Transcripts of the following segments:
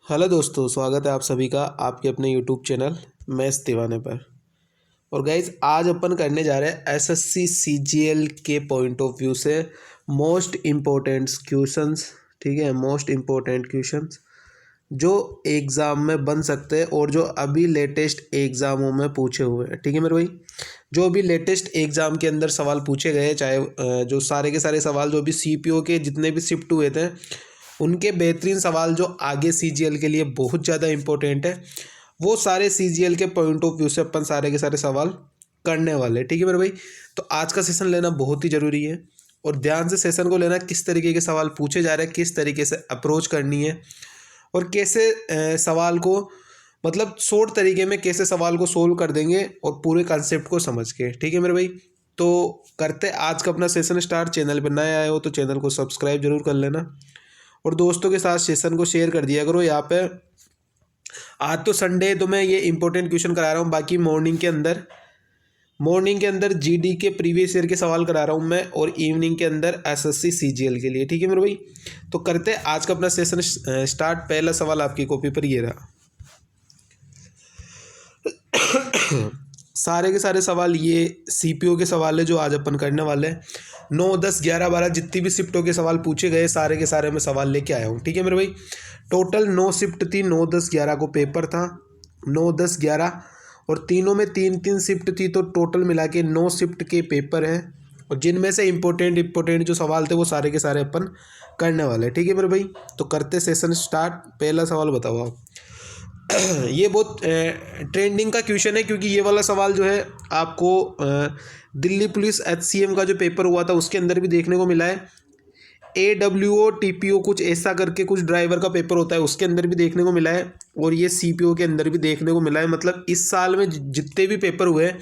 Hello दोस्तों, स्वागत है आप सभी का आपके अपने यूट्यूब चैनल मैथ्स दीवाने पर। और गाइज आज अपन करने जा रहे हैं एसएससी सीजीएल के पॉइंट ऑफ व्यू से मोस्ट इम्पोर्टेंट क्वेश्चंस। ठीक है, मोस्ट इम्पोर्टेंट क्वेश्चंस जो एग्ज़ाम में बन सकते हैं और जो अभी लेटेस्ट एग्ज़ामों में पूछे हुए हैं। ठीक है मेरे भाई, जो अभी लेटेस्ट एग्ज़ाम के अंदर सवाल पूछे गए, चाहे जो सारे के सारे सवाल जो अभी सीपीओ के जितने भी शिफ्ट हुए थे उनके बेहतरीन सवाल जो आगे सीजीएल के लिए बहुत ज़्यादा इंपॉर्टेंट है, वो सारे सीजीएल के पॉइंट ऑफ व्यू से अपन सारे के सारे सवाल करने वाले। ठीक है मेरे भाई, तो आज का सेशन लेना बहुत ही ज़रूरी है और ध्यान से सेशन को लेना, किस तरीके के सवाल पूछे जा रहे हैं, किस तरीके से अप्रोच करनी है और कैसे सवाल को मतलब शॉर्ट तरीके में कैसे सवाल को सोल्व कर देंगे और पूरे कॉन्सेप्ट को समझ के। ठीक है मेरे भाई, तो करते आज का अपना सेशन स्टार्ट। चैनल पर नए आए हो तो चैनल को सब्सक्राइब जरूर कर लेना और दोस्तों के साथ सेशन को शेयर कर दिया करो। यहाँ पे आज तो संडे, तो मैं ये इंपॉर्टेंट क्वेश्चन करा रहा हूँ। बाकी मॉर्निंग के अंदर जीडी के प्रीवियस ईयर के सवाल करा रहा हूँ मैं, और इवनिंग के अंदर एसएससी सीजीएल के लिए। ठीक है मेरे भाई, तो करते आज का अपना सेशन स्टार्ट। पहला सवाल आपकी कॉपी पर ये रहा। सारे के सारे सवाल ये सीपीओ के सवाल है जो आज अपन करने वाले हैं। 9, 10, 11, 12 जितनी भी शिफ्टों के सवाल पूछे गए सारे के सारे मैं सवाल लेके आया हूँ। ठीक है मेरे भाई, टोटल 9 शिफ्ट थी, 9, 10, 11 को पेपर था। 9, 10, 11 और तीनों में 3-3 शिफ्ट थी, तो टोटल मिला के 9 शिफ्ट के पेपर हैं और जिनमें से इंपॉर्टेंट जो सवाल थे वो सारे के सारे अपन करने वाले। ठीक है मेरे भाई, तो करते सेशन स्टार्ट। पहला सवाल बताओ आप। ये बहुत ट्रेंडिंग का क्वेश्चन है, क्योंकि ये वाला सवाल जो है आपको दिल्ली पुलिस एचसीएम का जो पेपर हुआ था उसके अंदर भी देखने को मिला है। एडब्ल्यूओ टीपीओ कुछ ऐसा करके कुछ ड्राइवर का पेपर होता है, उसके अंदर भी देखने को मिला है और ये सीपीओ के अंदर भी देखने को मिला है। मतलब इस साल में जितने भी पेपर हुए हैं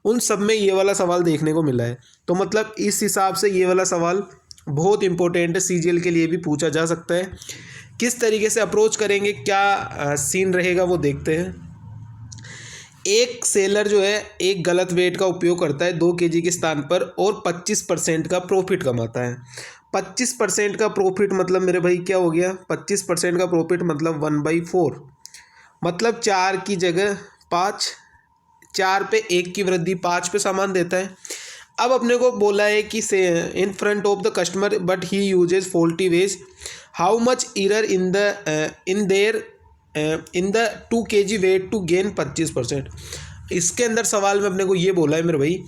उन सब में ये वाला सवाल देखने को मिला है। तो मतलब इस हिसाब से ये वाला सवाल बहुत इंपॉर्टेंट है, सीजीएल के लिए भी पूछा जा सकता है। किस तरीके से अप्रोच करेंगे, क्या सीन रहेगा वो देखते हैं। एक सेलर जो है एक गलत वेट का उपयोग करता है 2 केजी के स्थान पर और 25% का प्रॉफिट कमाता है। 25% का प्रॉफिट मतलब मेरे भाई क्या हो गया, 25% का प्रॉफिट मतलब 1/4, मतलब 4 की जगह 5, 4 पे 1 की वृद्धि 5 पे सामान देता है। अब अपने को बोला है कि से in front of the customer but he uses faulty weights, how much error in the 2 kg weight to gain 25%। इसके अंदर सवाल में अपने को ये बोला है मेरे भाई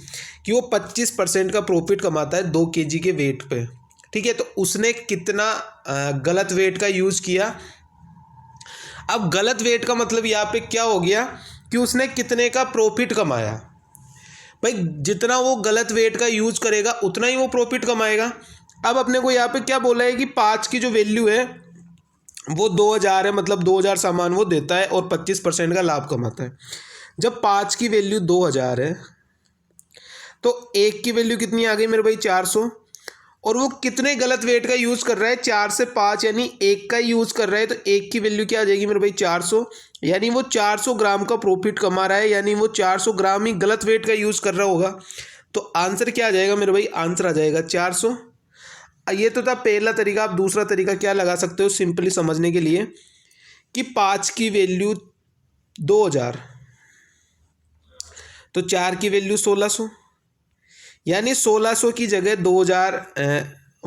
कि वो 25% का प्रॉफिट कमाता है 2 kg के वेट पे। ठीक है, तो उसने कितना गलत वेट का यूज़ किया। अब गलत वेट का मतलब यहाँ पे क्या हो गया कि उसने कितने का प्रॉफिट कमाया। भाई जितना वो गलत वेट का यूज करेगा उतना ही वो प्रॉफिट कमाएगा। अब अपने को यहाँ पे क्या बोला है कि 5 की जो वैल्यू है वो 2000 है, मतलब 2000 सामान वो देता है और 25% का लाभ कमाता है। जब 5 की वैल्यू 2000 है तो 1 की वैल्यू कितनी आ गई मेरे भाई, 400। और वो कितने गलत वेट का यूज़ कर रहा है, 4 से 5 यानी 1 का यूज़ कर रहा है, तो 1 की वैल्यू क्या आ जाएगी मेरे भाई, 400। यानी वो 400 ग्राम का प्रॉफिट कमा रहा है, यानी वो 400 ग्राम ही गलत वेट का यूज़ कर रहा होगा। तो आंसर क्या आ जाएगा मेरे भाई, आंसर आ जाएगा 400। ये तो था पहला तरीका। आप दूसरा तरीका क्या लगा सकते हो सिंपली समझने के लिए कि 5 की वैल्यू 2000 तो 4 की वैल्यू 1600, यानी 1600 की जगह 2000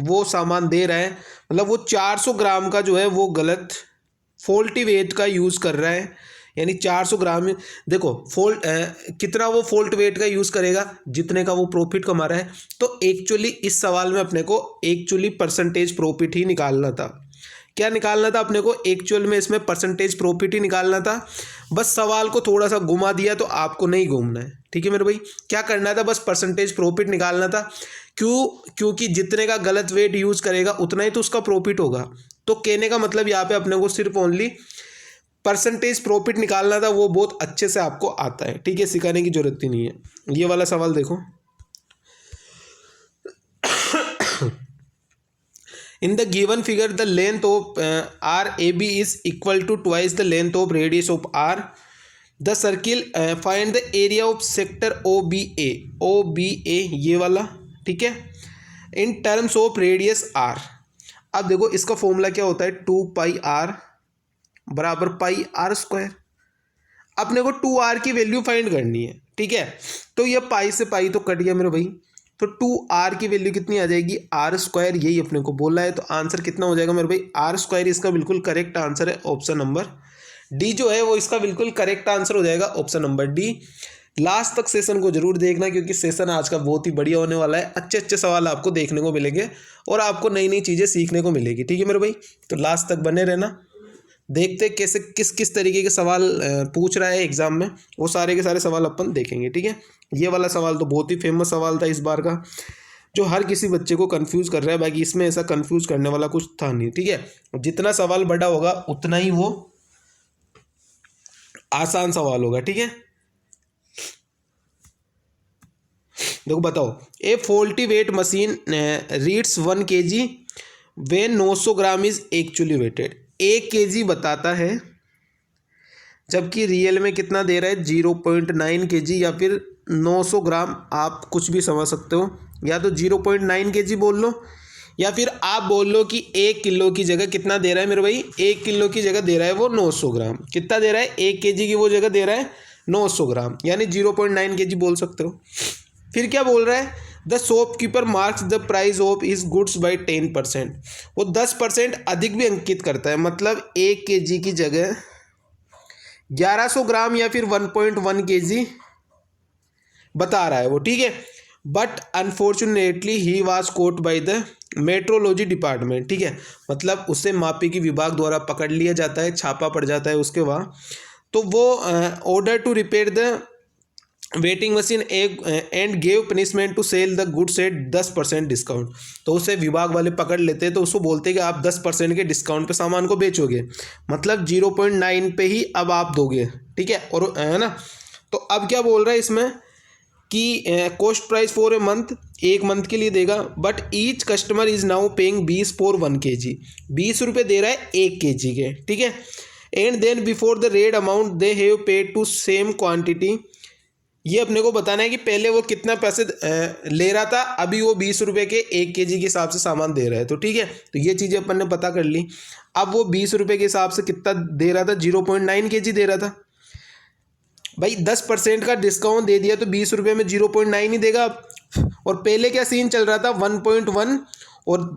वो सामान दे रहा है, मतलब वो 400 ग्राम का जो है वो गलत फॉल्टी वेट का यूज़ कर रहा है। यानी 400 ग्राम देखो कितना वो फॉल्ट वेट का यूज़ करेगा जितने का वो प्रॉफिट कमा रहा है। तो एक्चुअली इस सवाल में अपने को एक्चुअली परसेंटेज प्रॉफिट ही निकालना था। क्या निकालना था अपने को, एक्चुअल में इसमें परसेंटेज प्रॉफिट ही निकालना था। बस सवाल को थोड़ा सा घुमा दिया, तो आपको नहीं घूमना है। ठीक है मेरे भाई, क्या करना था, बस परसेंटेज प्रॉफिट निकालना था। क्योंकि जितने का गलत वेट यूज़ करेगा उतना ही तो उसका प्रॉफिट होगा। तो कहने का मतलब यहाँ पे अपने को सिर्फ ओनली परसेंटेज प्रॉफिट निकालना था, वो बहुत अच्छे से आपको आता है। ठीक है, सिखाने की जरूरत ही नहीं है। ये वाला सवाल देखो। In the given figure, the length of RAB is equal to twice the length of radius of R. The circle find the area of sector OBA. OBA ये वाला, ठीक है, in terms of radius R. अब देखो इसका formula क्या होता है, 2 पाई R बराबर पाई आर स्क्वायर। अपने को 2r की वैल्यू फाइंड करनी है, ठीक है। तो ये पाई से पाई तो कट गया मेरे भाई, तो 2r की वैल्यू कितनी आ जाएगी, आर स्क्वायर, यही अपने को बोला है। तो आंसर कितना हो जाएगा मेरे भाई, आर स्क्वायर इसका बिल्कुल करेक्ट आंसर है। ऑप्शन नंबर डी जो है वो इसका बिल्कुल करेक्ट आंसर हो जाएगा, ऑप्शन नंबर डी। लास्ट तक सेशन को जरूर देखना, क्योंकि सेशन आज का बहुत ही बढ़िया होने वाला है। अच्छे अच्छे सवाल आपको देखने को मिलेंगे और आपको नई नई चीज़ें सीखने को मिलेगी, ठीक है मेरे भाई। तो लास्ट तक बने रहना, देखते कैसे किस किस तरीके के सवाल पूछ रहा है एग्जाम में, वो सारे के सारे सवाल अपन देखेंगे, ठीक है। ये वाला सवाल तो बहुत ही फेमस सवाल था इस बार का, जो हर किसी बच्चे को कंफ्यूज कर रहा है। बाकी इसमें ऐसा कंफ्यूज करने वाला कुछ था नहीं, ठीक है। जितना सवाल बड़ा होगा उतना ही वो आसान सवाल होगा, ठीक है। देखो बताओ, a faulty weight machine reads 1 kg when 900 gram is actually weighted. 1 kg बताता है, जबकि रियल में कितना दे रहा है, 0.9 kg या फिर 900 ग्राम, आप कुछ भी समझ सकते हो। या तो 0.9 kg बोल लो, या फिर आप बोल लो कि 1 किलो की जगह कितना दे रहा है मेरे भाई, 1 किलो की जगह दे रहा है वो 900 ग्राम। कितना दे रहा है, 1 kg की वो जगह दे रहा है 900 ग्राम, यानी 0.9 kg बोल सकते हो। फिर क्या बोल रहा है, the shopkeeper marks the price of his goods by 10%। वो 10% अधिक भी अंकित करता है, मतलब 1 kg की जगह 1100 ग्राम या फिर 1.1 kg बता रहा है वो, ठीक है। But unfortunately he was caught by the metrology department, ठीक है। मतलब उसे मापिकी विभाग द्वारा पकड़ लिया जाता है, छापा पड़ जाता है उसके वहाँ। तो वो order to repair the weighing machine and gave punishment to sell the goods at 10% discount. तो उसे विभाग वाले पकड़ लेते हैं, तो उसको बोलते हैं कि आप 10% के डिस्काउंट पे सामान को बेचोगे, मतलब 0.9 पे ही अब आप दोगे, ठीक है। और है ना, तो अब क्या बोल रहा है इसमें कि cost price for a month, 1 month के लिए देगा, but each customer is now paying 20 for 1 kg। 20 रुपये दे रहा है 1 kg के, ठीक है। And then before the raid amount they have paid to same quantity. ये अपने को बताना है कि पहले वो कितना पैसे ले रहा था, अभी वो 20 रुपये के 1 kg के हिसाब से सामान दे रहा है, तो ठीक है। तो ये चीज़ें अपन ने पता कर ली। अब वो 20 रुपये के हिसाब से कितना दे रहा था, 0.9 kg दे रहा था भाई। 10% का डिस्काउंट दे दिया तो 20 रुपये में 0.9 ही देगा। और पहले क्या सीन चल रहा था, 1.1 और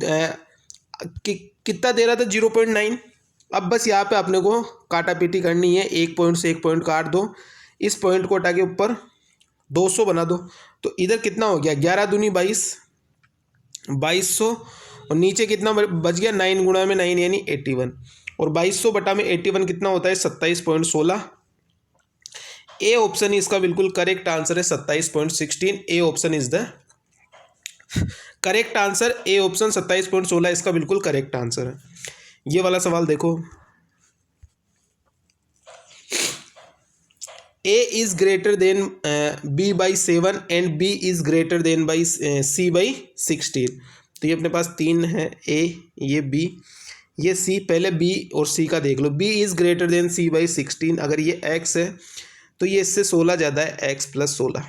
कितना दे रहा था, 0.9। अब बस यहाँ पे अपने को काटा पीटी करनी है, 1 पॉइंट से 1 पॉइंट काट दो, इस पॉइंट को हटा के ऊपर 200 बना दो। तो इधर कितना हो गया, 11 दूनी 22, 2200, और नीचे कितना बच गया, 9 गुणा में 9 यानी 81, और 2200 बटा में 81 कितना होता है, 27.16। ए ऑप्शन इसका बिल्कुल करेक्ट आंसर है, 27.16। A option is the correct answer. A option 27.16 इसका बिल्कुल करेक्ट आंसर है। ये वाला सवाल देखो, A is greater than B by 7 and B is greater than by C by 16। तो ये अपने पास 3 है, A, ये B, ये C। पहले B और C का देख लो। B is greater than C by 16, अगर ये X है तो ये इससे 16 ज़्यादा है, X + 16।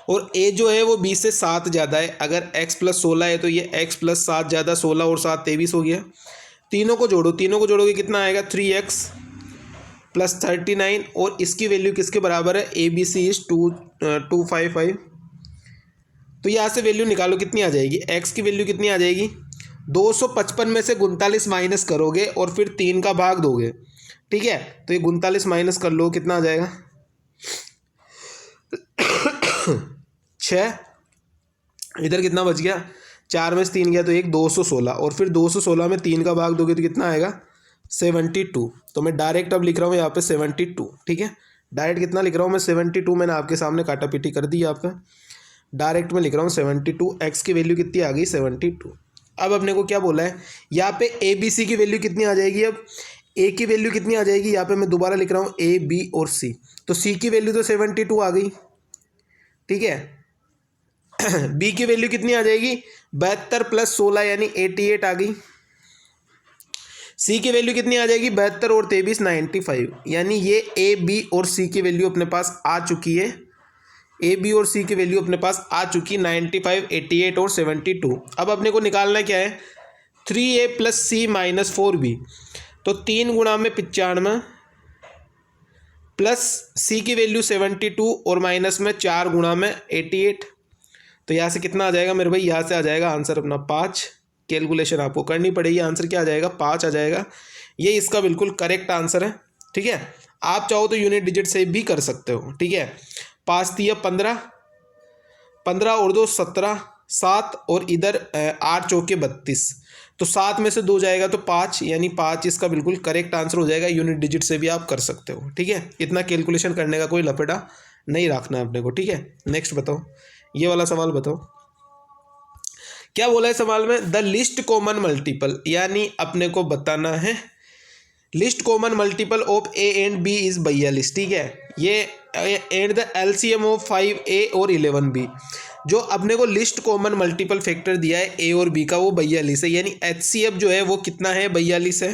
और A जो है वो B से 7 ज़्यादा है, अगर X + 16 है तो ये X + 7 ज़्यादा, 16 और 7 23 हो गया। तीनों को जोड़ो, तीनों को जोड़ोगे कितना आएगा, 3X + 39, और इसकी वैल्यू किसके बराबर है, ABC इज 255। तो यहाँ से वैल्यू निकालो, कितनी आ जाएगी, x की वैल्यू कितनी आ जाएगी, 255 में से 39 माइनस करोगे और फिर 3 का भाग दोगे, ठीक है। तो ये 39 माइनस कर लो, कितना आ जाएगा 6। इधर कितना बच गया, 4 में से 3 गया तो 1, 216, और फिर 216 में 3 का भाग दोगे तो कितना आएगा, 72। तो मैं डायरेक्ट अब लिख रहा हूँ यहाँ पे 72, ठीक है। डायरेक्ट कितना लिख रहा हूँ मैं, 72। मैंने आपके सामने काटा पीटी कर दी आपका, डायरेक्ट में लिख रहा हूँ 72। एक्स की वैल्यू कितनी आ गई, 72। अब अपने को क्या बोला है यहाँ पे, ए बी सी की वैल्यू कितनी आ जाएगी, अब ए की वैल्यू कितनी आ जाएगी, यहाँ पे मैं दोबारा लिख रहा हूँ ए बी और सी। तो सी की वैल्यू तो 72 आ गई, ठीक है। बी की वैल्यू कितनी आ जाएगी, 72 + 16 यानी 88 आ गई। सी की वैल्यू कितनी आ जाएगी, 72 और 23 95, यानी ये ए बी और सी की वैल्यू अपने पास आ चुकी है। ए बी और सी की वैल्यू अपने पास आ चुकी, 95, 88 और 72। अब अपने को निकालना क्या है, 3A + C - 4B। तो 3 गुणा में 95 प्लस सी की वैल्यू 72 और माइनस में 4 गुणा में 88। तो यहाँ से कितना आ जाएगा मेरे भाई, यहाँ से आ जाएगा आंसर अपना 5। कैलकुलेशन आपको करनी पड़ेगी, आंसर क्या आ जाएगा 5 आ जाएगा। ये इसका बिल्कुल करेक्ट आंसर है। ठीक है, आप चाहो तो यूनिट डिजिट से भी कर सकते हो। ठीक है, 5 दिया 15, 15 और 2 17, 7 और इधर 8 चौके 32, तो 7 में से 2 जाएगा तो 5, यानी 5 इसका बिल्कुल करेक्ट आंसर हो जाएगा। यूनिट डिजिट से भी आप कर सकते हो। ठीक है, इतना कैलकुलेशन करने का कोई लपेटा नहीं रखना है अपने को। ठीक है, नेक्स्ट बताओ, ये वाला सवाल बताओ क्या बोला है सवाल में। द लिस्ट कॉमन मल्टीपल, यानी अपने को बताना है least common multiple of A and B is 42। ठीक है, ये and the LCM of 5a और 11b। जो अपने को लिस्ट कॉमन मल्टीपल फैक्टर दिया है ए और बी का वो 42 है, यानी एचसीएफ जो है वो कितना है 42 है।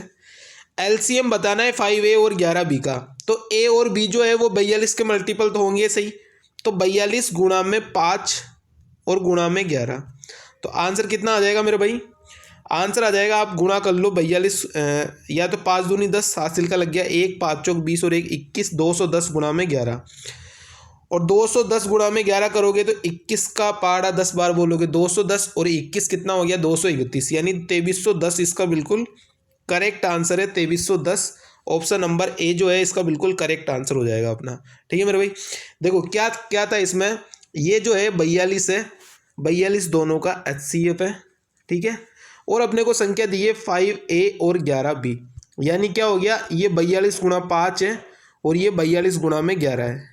एलसीएम बताना है 5a और 11b का, तो ए और बी जो है वो 42 के मल्टीपल तो होंगे सही। तो 42 गुणा में 5 और गुणा में 11, तो आंसर कितना आ जाएगा मेरे भाई, आंसर आ जाएगा, आप गुणा कर लो 42 या तो 5 दूनी 10 हासिल का लग गया, 1 5 चौक 20 और 1 21, 210 गुणा में 11। और 210 गुणा में 11 करोगे तो 21 का पहाड़ा 10 बार बोलोगे 210 और 21 कितना हो गया 231, यानी 2310 इसका बिल्कुल करेक्ट आंसर है। 2310 ऑप्शन नंबर ए जो है इसका बिल्कुल करेक्ट आंसर हो जाएगा अपना। ठीक है मेरे भाई, देखो क्या क्या था इसमें, ये जो है 42 है, 42 दोनों का एचसीएफ है। ठीक है, और अपने को संख्या दी है 5a और 11b, यानी क्या हो गया, ये 42 गुणा 5 है और ये 42 गुणा में 11 है।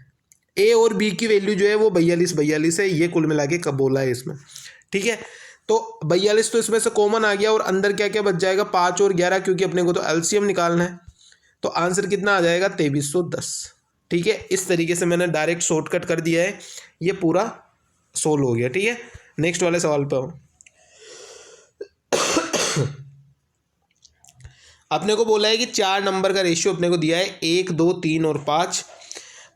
ए और बी की वैल्यू जो है वो 42 है, ये कुल मिला के कब बोला है इसमें। ठीक है, तो 42 तो इसमें से कॉमन आ गया और अंदर क्या क्या बच जाएगा 5 और 11, क्योंकि अपने को तो एलसीएम निकालना है। तो आंसर कितना आ जाएगा 2310। ठीक है, इस तरीके से मैंने डायरेक्ट शॉर्टकट कर दिया है, ये पूरा सोल्व हो गया। ठीक है, नेक्स्ट वाले सवाल पे आओ। अपने को बोला है कि 4 नंबर का रेशियो अपने को दिया है 1 2 3 और 5।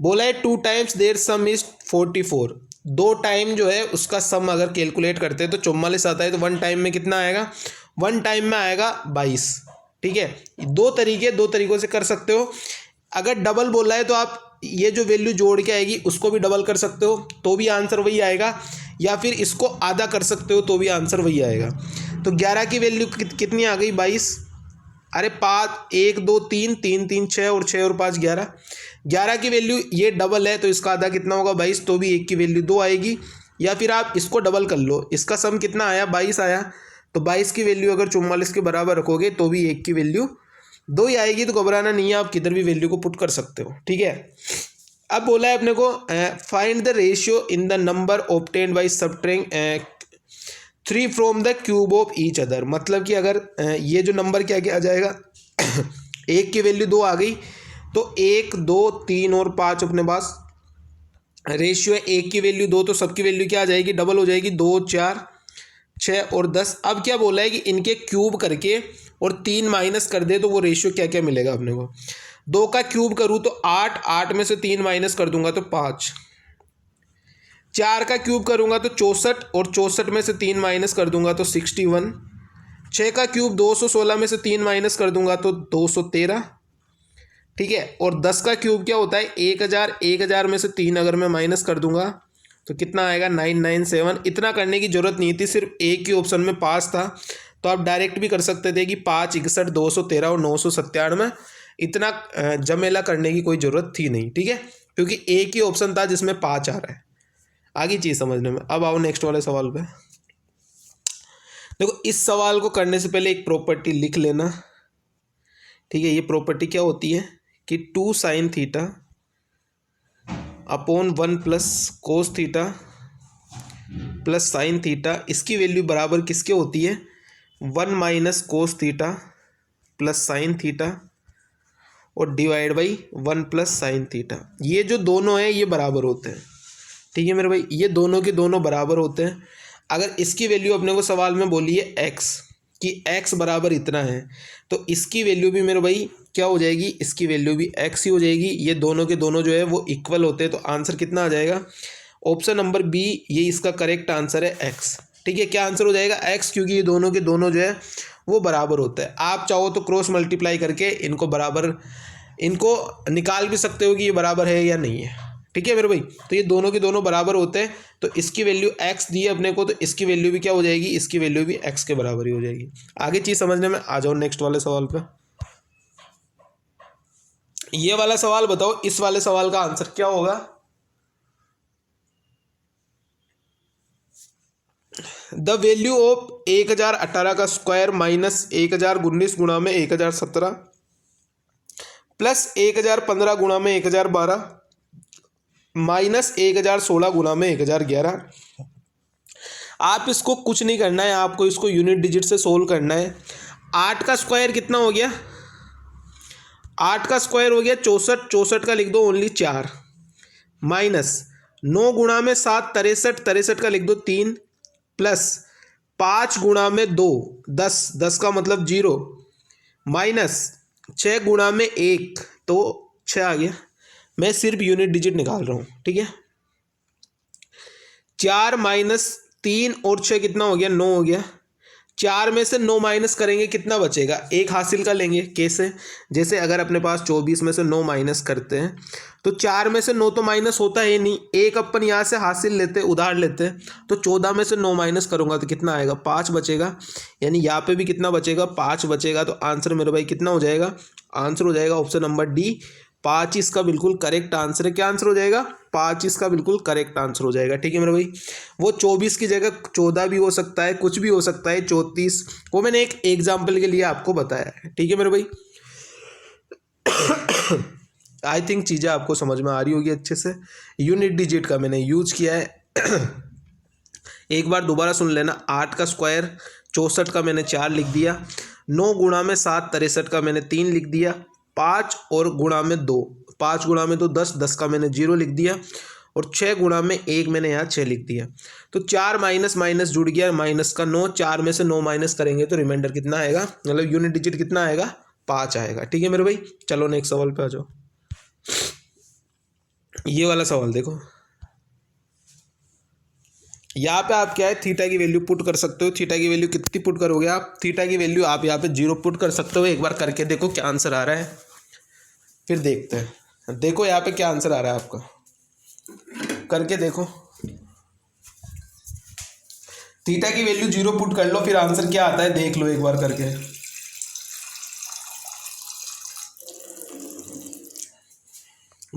बोला है 2 times their sum is 44। 2 time जो है उसका सम अगर कैलकुलेट करते हैं तो 44 आता है, तो 1 टाइम में कितना आएगा, 1 टाइम में आएगा 22। ठीक है, दो तरीकों से कर सकते हो। अगर डबल बोला है तो आप ये जो वैल्यू जोड़ के आएगी उसको भी डबल कर सकते हो तो भी आंसर वही आएगा, या फिर इसको आधा कर सकते हो तो भी आंसर वही आएगा। तो 11 की वैल्यू कितनी आ गई 22, अरे 5 1 2 3 3 3 6 और 6 और 5 11। 11 की वैल्यू ये डबल है तो इसका आधा कितना होगा 22, तो भी 1 की वैल्यू 2 आएगी, या फिर आप इसको डबल कर लो, इसका सम कितना आया 22 आया, तो 22 की वैल्यू अगर 44 के बराबर रखोगे तो भी 1 की वैल्यू 2 ही आएगी। तो घबराना नहीं है, आप किधर भी वैल्यू को पुट कर सकते हो। ठीक है, अब बोला है अपने को find the ratio in the number obtained by subtracting 3 from the cube of each other. मतलब कि अगर ये जो नंबर क्या क्या आ जाएगा 1 की वैल्यू 2 आ गई, तो 1 2 3 और 5 अपने पास रेशियो है, 1 की वैल्यू 2 तो सबकी वैल्यू क्या आ जाएगी डबल हो जाएगी, 2 4 6 और 10। अब क्या बोला है कि इनके क्यूब करके और 3 माइनस कर दे तो वो रेशियो क्या क्या मिलेगा अपने को। 2 का क्यूब करूँ तो 8, 8 में से 3 माइनस कर दूंगा तो 5। 4 का क्यूब करूंगा तो 64 और 64 में से 3 माइनस कर दूंगा तो 61। 6 का क्यूब 216 में से 3 माइनस कर दूंगा तो 213। ठीक है, और 10 का क्यूब क्या होता है 1000, 1000 में से 3 अगर मैं माइनस कर दूंगा तो कितना आएगा 997। इतना करने की जरूरत नहीं थी, सिर्फ एक ही ऑप्शन में 5 था, तो आप डायरेक्ट भी कर सकते थे कि 5 61 213 और 997। इतना झमेला करने की कोई ज़रूरत थी नहीं। ठीक है, क्योंकि एक ही ऑप्शन था जिसमें 5 आ रहा है, आगे चीज़ समझने में। अब आओ नेक्स्ट वाले सवाल पे। देखो इस सवाल को करने से पहले एक प्रॉपर्टी लिख लेना। ठीक है, ये प्रॉपर्टी क्या होती है कि 2 sin theta upon 1 plus cos theta plus sine theta, इसकी वैल्यू बराबर किसके होती है 1 minus cos theta plus sine theta और divide by 1 plus sine theta. ये जो दोनों हैं ये बराबर होते हैं। ठीक है मेरे भाई, ये दोनों के दोनों बराबर होते हैं। अगर इसकी वैल्यू अपने को सवाल में बोली है x कि x बराबर इतना है, तो इसकी वैल्यू भी मेरे भाई क्या हो जाएगी, इसकी वैल्यू भी x ही हो जाएगी। ये दोनों के दोनों जो है वो इक्वल होते हैं, तो आंसर कितना आ जाएगा ऑप्शन नंबर बी, ये इसका करेक्ट आंसर है x। ठीक है, क्या आंसर हो जाएगा x, क्योंकि ये दोनों के दोनों जो है वो बराबर होता है। आप चाहो तो क्रॉस मल्टीप्लाई करके इनको बराबर, इनको निकाल भी सकते हो कि ये बराबर है या नहीं है। ठीक है मेरे भाई, तो ये दोनों के दोनों बराबर होते हैं, तो इसकी वैल्यू x दी है अपने को, तो इसकी वैल्यू भी क्या हो जाएगी, इसकी वैल्यू भी x के बराबर ही हो जाएगी। आगे चीज़ समझने में आ जाओ नेक्स्ट वाले सवाल पे। ये वाला सवाल बताओ, इस वाले सवाल का आंसर क्या होगा। द वैल्यू ऑफ 1018 का स्क्वायर माइनस 1019 गुणा में 1017 प्लस 1015 गुणा में 1012 माइनस 1016 गुणा में 1011। आप इसको कुछ नहीं करना है, आपको इसको यूनिट डिजिट से सोल्व करना है। 8 का स्क्वायर कितना हो गया, 8 का स्क्वायर हो गया 64, 64 का लिख दो ओनली 4, माइनस 9 गुणा में 7 63, 63 का लिख दो 3, प्लस 5 गुणा में 2 10, 10 का मतलब 0, माइनस 6 गुणा में 1 तो 6 आ गया। मैं सिर्फ यूनिट डिजिट निकाल रहा हूँ, ठीक है। 4 माइनस 3 और 6 कितना हो गया, 9 हो गया। 4 में से 9 माइनस करेंगे कितना बचेगा, 1 हासिल कर लेंगे। कैसे, जैसे अगर अपने पास 24 में से 9 माइनस करते हैं तो 4 में से 9 तो माइनस होता है नहीं, 1 अपन यहाँ से हासिल लेते उधार लेते, तो 14 में से 9 माइनस करूँगा तो कितना आएगा, 5 बचेगा। यानी यहाँ पे भी कितना बचेगा, 5 बचेगा। तो आंसर मेरे भाई कितना हो जाएगा, आंसर हो जाएगा ऑप्शन नंबर डी, 5 इसका बिल्कुल करेक्ट आंसर है। क्या आंसर हो जाएगा, 5 इसका बिल्कुल करेक्ट आंसर हो जाएगा। ठीक है मेरे भाई, वो 24 की जगह 14 भी हो सकता है, कुछ भी हो सकता है, 34, वो मैंने एक एग्जाम्पल के लिए आपको बताया है। ठीक है मेरे भाई, आई थिंक चीज़ें आपको समझ में आ रही होगी अच्छे से। यूनिट डिजिट का मैंने यूज किया है। एक बार दोबारा सुन लेना। 8 का स्क्वायर 64 का मैंने 4 लिख दिया, 9 गुणा में 7 63 का मैंने 3 लिख दिया, 5 और गुणा में 2, 5 गुणा में 2 10, 10 का मैंने 0 लिख दिया, और 6 गुणा में 1 मैंने यहाँ 6 लिख दिया। तो 4 माइनस माइनस जुड़ गया, माइनस का 9, 4 में से 9 माइनस करेंगे तो रिमाइंडर कितना आएगा, मतलब यूनिट डिजिट कितना आएगा, 5 आएगा। ठीक है मेरे भाई, चलो नेक्स्ट सवाल पे आ जाओ। ये वाला सवाल देखो, यहाँ पे आप क्या है, थीटा की वैल्यू पुट कर सकते हो। थीटा की वैल्यू कितनी पुट करोगे आप, थीटा की वैल्यू आप यहाँ पे 0 पुट कर सकते हो। एक बार करके देखो क्या आंसर आ रहा है, फिर देखते हैं। देखो यहाँ पे क्या आंसर आ रहा है आपका, करके देखो। थीटा की वैल्यू 0 पुट कर लो, फिर आंसर क्या आता है देख लो एक बार करके।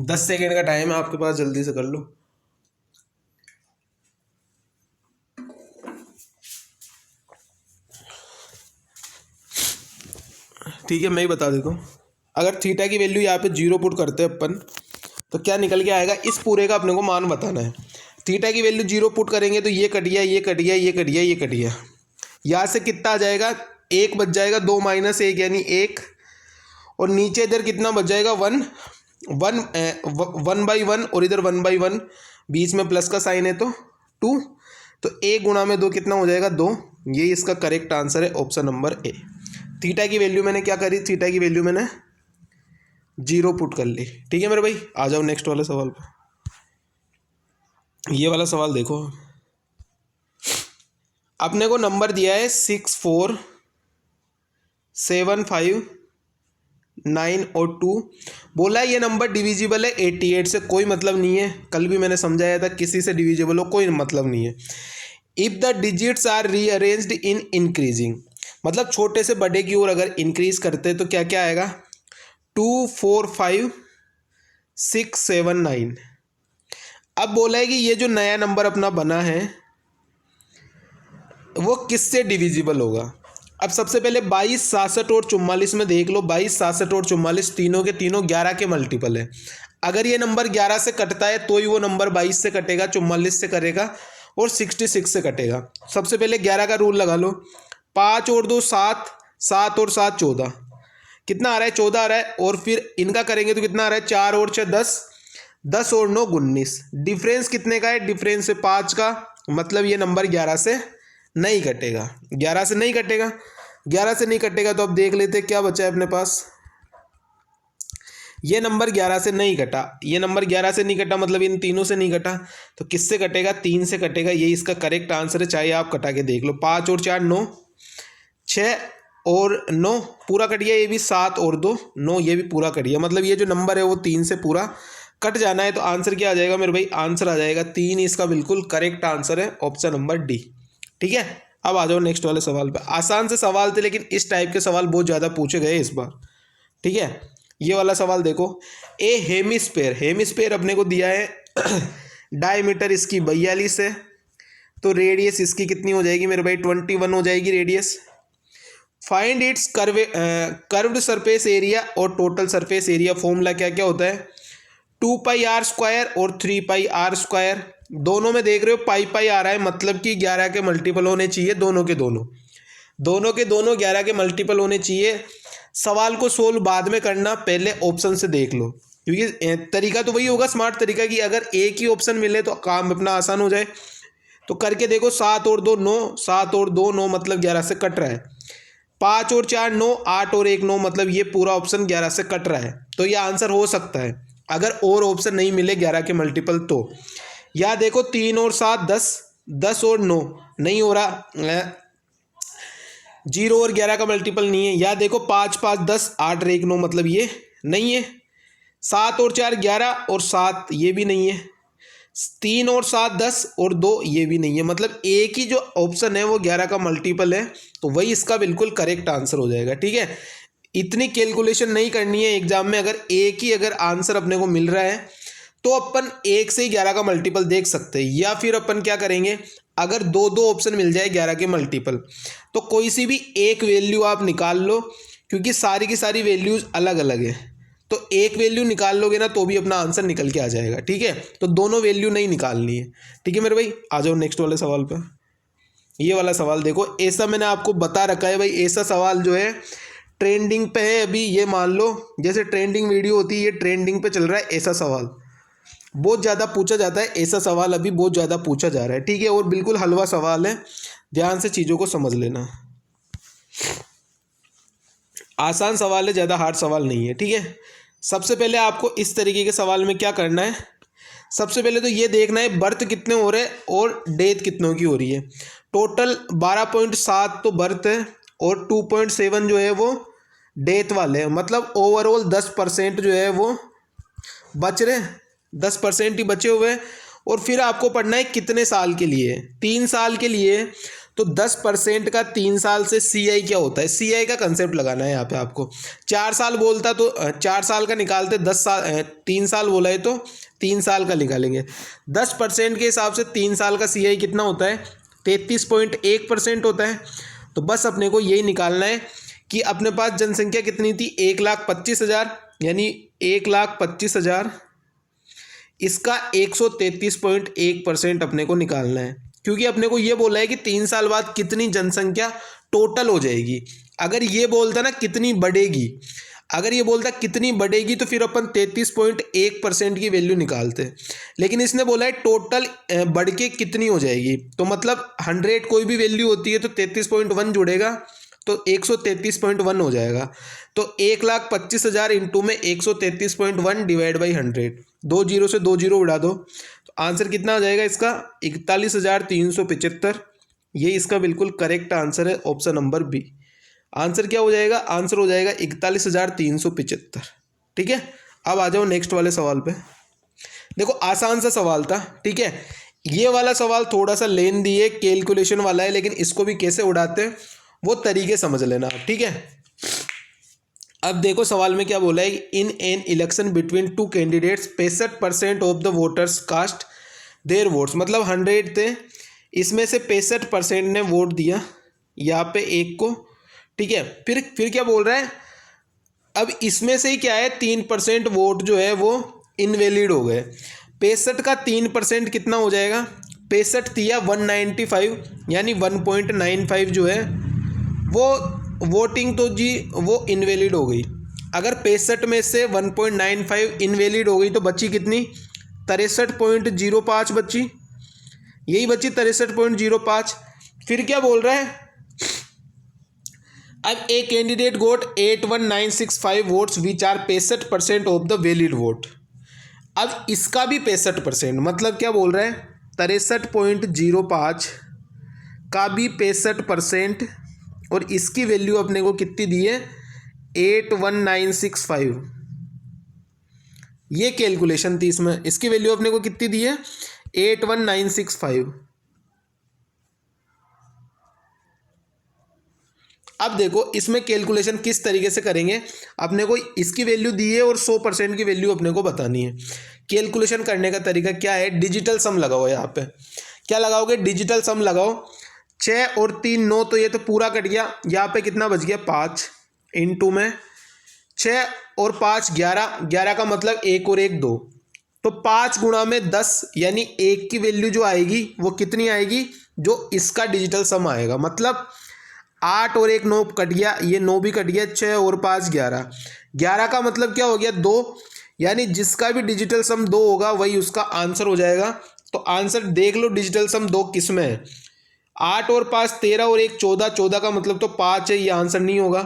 दस सेकेंड का टाइम है आपके पास, जल्दी से कर लो। ठीक है, मैं ही बता देता हूँ। अगर थीटा की वैल्यू यहाँ पे 0 पुट करते हैं अपन, तो क्या निकल के आएगा, इस पूरे का अपने को मान बताना है। थीटा की वैल्यू 0 पुट करेंगे तो ये कट गया, ये कट गया, ये कट गया, ये कट गया। यहाँ से कितना आ जाएगा, 1 बच जाएगा, 2 माइनस 1 यानी 1, और नीचे इधर कितना बच जाएगा, 1 1/1, और इधर 1/1, बीच में प्लस का साइन है तो 2, तो 1 गुणा में 2 कितना हो जाएगा, 2। ये इसका करेक्ट आंसर है ऑप्शन नंबर ए। थीटा की वैल्यू मैंने क्या करी, थीटा की वैल्यू मैंने 0 पुट कर ली। ठीक है मेरे भाई, आ जाओ नेक्स्ट वाले सवाल पे। ये वाला सवाल देखो, अपने को नंबर दिया है 6 4 7 5 9 और 2, बोला है ये नंबर डिविजिबल है 88 से। कोई मतलब नहीं है, कल भी मैंने समझाया था, किसी से डिविजिबल हो कोई मतलब नहीं है। If the digits are rearranged in increasing, मतलब छोटे से बड़े की ओर अगर इंक्रीज करते हैं तो क्या क्या आएगा, 2 4 5 6 7 9। अब बोला है कि ये जो नया नंबर अपना बना है वो किससे डिविजिबल होगा। अब सबसे पहले 22 67 और 44 में देख लो, 22 67 और 44 तीनों के तीनों 11 के मल्टीपल है। अगर ये नंबर 11 से कटता है तो ही वो नंबर 22 से कटेगा, 44 से करेगा और 66 से कटेगा। सबसे पहले 11 का रूल लगा लो, 5 और 2 7, 7 और 7 14, कितना आ रहा है, 14 आ रहा है। और फिर इनका करेंगे तो कितना आ रहा है, 4 और 6 10, 10 और 9 19। डिफरेंस कितने का है, डिफरेंस है 5 का, मतलब ये नंबर 11 से नहीं कटेगा, 11 से नहीं कटेगा। 11 से नहीं कटेगा तो अब देख लेते क्या बचा है अपने पास। ये नंबर 11 से नहीं कटा, ये नंबर 11 से नहीं कटा, मतलब इन तीनों से नहीं कटा, तो किससे कटेगा, 3 से कटेगा। ये इसका करेक्ट आंसर है, चाहे आप कटा के देख लो। 5 और 4 9, 6 और 9 पूरा कट गया, ये भी 7 और 2 9, ये भी पूरा कट गया। मतलब ये जो नंबर है वो 3 से पूरा कट जाना है। तो आंसर क्या आ जाएगा मेरे भाई, आंसर आ जाएगा 3, इसका बिल्कुल करेक्ट आंसर है ऑप्शन नंबर डी। ठीक है, अब आ जाओ नेक्स्ट वाले सवाल पे। आसान से सवाल थे लेकिन इस टाइप के सवाल बहुत ज़्यादा पूछे गए इस बार। ठीक है, ये वाला सवाल देखो, ए हेमिस्फेयर, हेमिस्फेयर अपने को दिया है डायमीटर इसकी 42 है, तो रेडियस इसकी कितनी हो जाएगी मेरे भाई, 21 हो जाएगी radius. Find its curved surface area और टोटल सरफेस एरिया। फॉर्मूला क्या क्या होता है, 2πr² और 3πr²। दोनों में देख रहे हो पाई आ रहा है, मतलब कि 11 के मल्टीपल होने चाहिए, दोनों के दोनों 11 के मल्टीपल होने चाहिए। सवाल को सोल्व बाद में करना, पहले ऑप्शन से देख लो, क्योंकि तरीका तो वही होगा स्मार्ट तरीका कि अगर एक ही ऑप्शन मिले तो काम अपना आसान हो जाए। तो करके देखो, 7 और 2 9, 7 और 2 9 मतलब 11 से कट रहा है। 5 और 4 9, 8 और 1 9 मतलब ये पूरा ऑप्शन 11 से कट रहा है। तो ये आंसर हो सकता है अगर और ऑप्शन नहीं मिले 11 के मल्टीपल तो। या देखो 3 और 7 10, 10 और 9 नहीं हो रहा, 0 और 11 का मल्टीपल नहीं है। या देखो 5 5 10, 8 और 1 9 मतलब ये नहीं है। 7 और 4 11 और 7 ये भी नहीं है। 3 और 7 10 और 2 ये भी नहीं है। मतलब एक ही जो ऑप्शन है वो 11 का मल्टीपल है, तो वही इसका बिल्कुल करेक्ट आंसर हो जाएगा। ठीक है, इतनी कैलकुलेशन नहीं करनी है एग्जाम में। अगर एक ही अगर आंसर अपने को मिल रहा है तो अपन 1 से ही 11 का मल्टीपल देख सकते हैं। या फिर अपन क्या करेंगे, अगर दो ऑप्शन मिल जाए 11 के मल्टीपल, तो कोई सी भी एक वैल्यू आप निकाल लो, क्योंकि सारी की सारी वैल्यूज अलग अलग है। तो एक वैल्यू निकाल लोगे ना तो भी अपना आंसर निकल के आ जाएगा। ठीक है, तो दोनों वैल्यू नहीं निकालनी है। ठीक है मेरे भाई, आ जाओ नेक्स्ट वाले सवाल पर। ये वाला सवाल देखो, ऐसा मैंने आपको बता रखा है भाई, ऐसा सवाल जो है ट्रेंडिंग पे है अभी। ये मान लो जैसे ट्रेंडिंग वीडियो होती है, ये ट्रेंडिंग पे चल रहा है। ऐसा सवाल बहुत ज़्यादा पूछा जाता है, ऐसा सवाल अभी बहुत ज़्यादा पूछा जा रहा है। ठीक है, और बिल्कुल हलवा सवाल है, ध्यान से चीज़ों को समझ लेना। आसान सवाल है, ज़्यादा हार्ड सवाल नहीं है। ठीक है, सबसे पहले आपको इस तरीके के सवाल में क्या करना है, सबसे पहले तो ये देखना है बर्थ कितने हो रहे हैं और डेथ कितनों की हो रही है। टोटल 12.7 तो बर्थ है और 2.7 जो है वो डेथ वाले हैं। मतलब ओवरऑल 10% जो है वो बच रहे, 10% ही बचे हुए हैं। और फिर आपको पढ़ना है कितने साल के लिए, 3 साल के लिए। तो 10% का 3 साल से CI क्या होता है, CI का कंसेप्ट लगाना है यहाँ पे आपको। 4 साल बोलता तो 4 साल का निकालते, 10 साल 3 साल बोला है तो 3 साल का निकालेंगे। 10% के हिसाब से 3 साल का CI कितना होता है, 33.1% होता है। तो बस अपने को यही निकालना है कि अपने पास जनसंख्या कितनी थी, 1,25,000, यानी 1,25,000 इसका 133.1% अपने को निकालना है। क्योंकि अपने को ये बोला है कि 3 साल बाद कितनी जनसंख्या टोटल हो जाएगी। अगर ये बोलता ना कितनी बढ़ेगी, अगर ये बोलता कितनी बढ़ेगी तो फिर अपन 33.1% की वैल्यू निकालते। लेकिन इसने बोला है टोटल बढ़ के कितनी हो जाएगी, तो मतलब 100 कोई भी वैल्यू होती है तो 33.1 जुड़ेगा, तो 133.1 हो जाएगा। तो 1,25,000 इंटू में 133.1 डिवाइड बाई 100, 2 जीरो से 2 जीरो उड़ा दो, तो आंसर कितना आ जाएगा इसका, 41,375। ये इसका बिल्कुल करेक्ट आंसर है, ऑप्शन नंबर बी। आंसर क्या हो जाएगा, आंसर हो जाएगा 41,375। ठीक है, अब आ जाओ नेक्स्ट वाले सवाल पे। देखो आसान सा सवाल था। ठीक है, ये वाला सवाल थोड़ा सा लेंदी है, कैलकुलेशन वाला है, लेकिन इसको भी कैसे उड़ाते हैं वो तरीके समझ लेना आप। ठीक है, अब देखो सवाल में क्या बोला है, in an election between 2 candidates 65% of the voters cast their votes. मतलब 100 थे, इसमें से 65% ने वोट दिया यहाँ पे एक को। ठीक है, फिर क्या बोल रहा है, अब इसमें से ही क्या है, 3% वोट जो है वो इनवैलिड हो गए। 65 का 3% कितना हो जाएगा, 65 दिया 195, यानी 1.95 जो है वो वोटिंग तो जी वो इनवैलिड हो गई। अगर 65 में से 1.95 इनवैलिड हो गई तो बची कितनी, 63.05 बची, यही बची 63.05। फिर क्या बोल रहा है, अब a candidate got 81965 votes which are 65% of the valid vote. अब इसका भी 65%, मतलब क्या बोल रहा है, 63.05 का भी 65% और इसकी वैल्यू अपने को कितनी दी है 81965। ये कैलकुलेशन थी इसमें, इसकी वैल्यू अपने को कितनी दी है 81965। अब देखो इसमें कैलकुलेशन किस तरीके से करेंगे। अपने को इसकी वैल्यू दी है और 100% की वैल्यू अपने को बतानी है। कैलकुलेशन करने का तरीका क्या है, डिजिटल सम लगाओ। यहाँ पे क्या लगाओगे, डिजिटल सम लगाओ। 6 और 3 9, तो ये तो पूरा कट गया। यहाँ पे कितना बच गया 5 इंटू में 6 और 5 11, 11 का मतलब 1 और 1 2, तो 5 गुणा में 10 यानी 1 की वैल्यू जो आएगी वो कितनी आएगी, जो इसका डिजिटल सम आएगा। मतलब 8 और 1 9 कट गया, ये 9 भी कट गया, 6 और 5 11, 11 का मतलब क्या हो गया 2, यानी जिसका भी डिजिटल सम 2 होगा वही उसका आंसर हो जाएगा। तो आंसर देख लो डिजिटल सम 2 किस में है। 8 और 5 13 और 1 14, 14 का मतलब तो 5 है, ये आंसर नहीं होगा।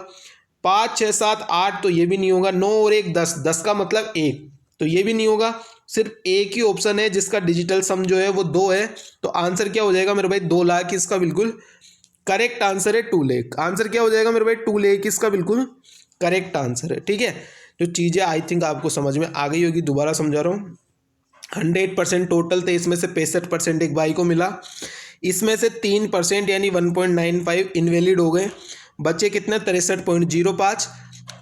5 6 7 8 तो ये भी नहीं होगा। 9 और 1 10, 10 का मतलब 1 तो ये भी नहीं होगा। सिर्फ एक ही ऑप्शन है जिसका डिजिटल सम जो है वो 2 है। तो आंसर क्या हो जाएगा मेरे भाई 2 लाख, इसका बिल्कुल करेक्ट आंसर है 2 लाख। आंसर क्या हो जाएगा मेरे भाई 2 लाख, इसका बिल्कुल करेक्ट आंसर है। ठीक है, जो चीज़ें आई थिंक आपको समझ में आ गई होगी, दोबारा समझा रहा हूँ। 100% टोटल थे, इसमें से 65% एक भाई को मिला, इसमें से 3% यानी 1.95 इनवैलिड हो गए। बचे कितने 63.05।